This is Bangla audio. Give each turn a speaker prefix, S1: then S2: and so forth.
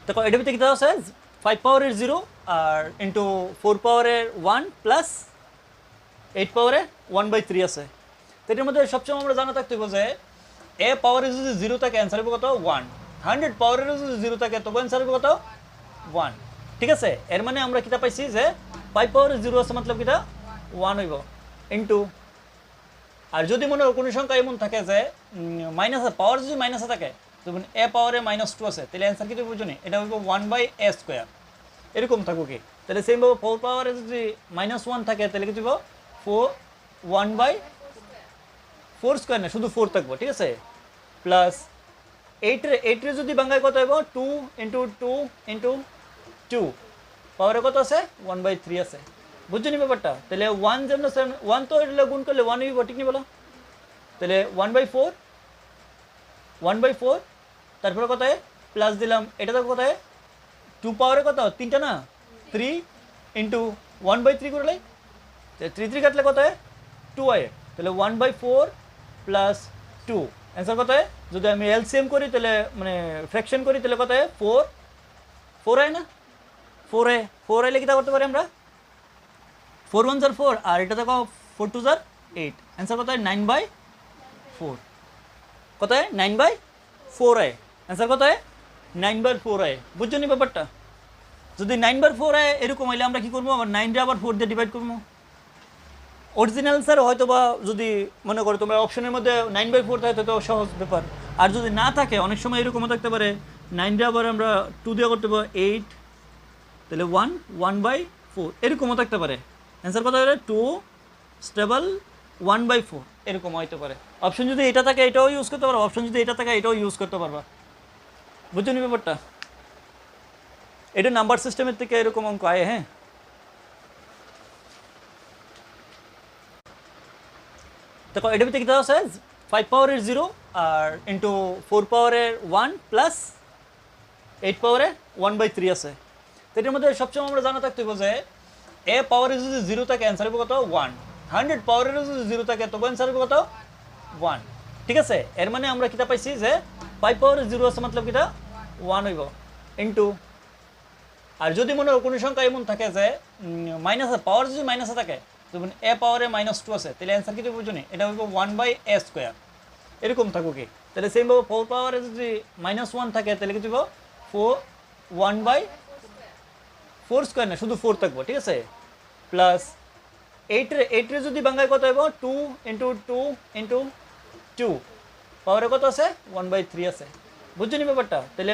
S1: দেখো এটার ভিতরে কী দেওয়া আছে 5 পাওয়ারের 0 আর ইন্টু 4 পাওয়ারের 1 প্লাস 8 পাওয়ারের 1/3 আছে। তো এটার মধ্যে সবসময় আমরা জানা থাকতে হবে যে এ পাওয়ারে যদি 0 থাকে অ্যান্সার হবে কত 1, 100 পাওয়ারেরও যদি 0 থাকে তবে অ্যান্সার হবে কত 1। ঠিক আছে, এর মানে আমরা কিতা পাইছি যে 5 পাওয়ারের 0 আছে মতলব কিটা 1 হইব ইন্টু, আর যদি মনে কোনো সংখ্যা এমন থাকে যে মাইনাস পাওয়ার যদি মাইনাসে থাকে যেমন এ পাওয়ারে -2 আছে তাহলে অ্যান্সার কি বুঝুন এটা হইব 1/a², এরকম থাকুক কি। তাহলে সেমভাবে 4 পাওয়ারে যদি -1 থাকে তাহলে কি দিব 1/4² না শুধু 4 থাকবো। ঠিক আছে, প্লাস 8 যদি বাংলায় কত হইব 2 × 2 × 2 পাওয়ারে কত আছে 1/3 আছে। বুঝছো নি ব্যাপারটা? তাহলে 1 যেমন 1 তো এটা গুণ করলে 1 হইব, ঠিক নি বলো? তাহলে 1/4 তারপরে কত হয় প্লাস দিলাম, এটা তো কত হয় 2 পাওয়ারে কত 3টা না 3 × 1/3 করলে 3 3 কাটলে কত হয় 2 হয়। তাহলে 1/4 প্লাস 2 অ্যান্সার কত হয়? যদি আমি এলসিএম করি তাহলে মানে ফ্র্যাকশন করি তাহলে কত হয় 4 হয় না 4 হলে কী করতে পারি আমরা 4 1 4 আর এটা দেখো 4 2 8, অ্যান্সার কত হয় 9/4। কত হয় 9/4 হয়, অ্যান্সার কত হয় 9/4 হয়। বুঝছো নি ব্যাপারটা? যদি 9/4 হয় এরকম হইলে আমরা কী করবো আবার 9 আবার 4 দিয়ে ডিভাইড করবো। অরিজিনাল স্যার হয়তো বা যদি মনে করো তোমরা অপশনের মধ্যে 9/4 থাকে তো সহজ ব্যাপার, আর যদি না থাকে অনেক সময় এরকমও থাকতে পারে 9 আবার আমরা 2 দিয়ে করতে পারবো 8, তাহলে 1/4 এরকমও থাকতে পারে। অ্যান্সার কত হবে 2 স্টেবল 1/4 এরকম হইতে পারে। অপশন যদি এটা থাকে এটাও ইউজ করতে পারবো, অপশন যদি এটা থাকে এটাও ইউজ করতে পারবা। বুঝছো নি ব্যাপারটা? এটা নাম্বার সিস্টেমের থেকে এরকম অঙ্ক আয়। হ্যাঁ, দেখো এটার ভিতরে কী দেওয়া আছে 5 পাওয়ারের 0 আর ইন্টু 4 পাওয়ারের 1 প্লাস 8 পাওয়ারে 1/3 আছে। তো এটার মধ্যে সবসময় আমরা জানা থাকতে হবে যে এ পাওয়ারে যদি 0 থাকে অ্যান্সার হবে কত 1, 100 পাওয়ারেরও যদি 0 থাকে তবে অ্যান্সার হবে কত 1। ঠিক আছে, এর মানে আমরা কিতা পাইছি যে 5 পাওয়ারের 0 আছে মতলব কিটা 1 হইব ইন্টু, আর যদি মনে কোনো সংখ্যা এমন থাকে যে পাওয়ার যদি মাইনাসে থাকে যেমন এ পাওয়ারে -2 আছে তাহলে অ্যান্সার কিন্তু বুঝুন এটা হইব 1/a², এরকম থাকুক কি। তাহলে সেমভাবে 4 পাওয়ারে যদি -1 থাকে তাহলে কি দিব 1/4² না শুধু 4 থাকবো। ঠিক আছে, প্লাস 8 যদি বাংলায় কত হইব 2 × 2 × 2 পাওয়ারে কত আছে 1/3 আছে। বুঝছো নি ব্যাপারটা? তাহলে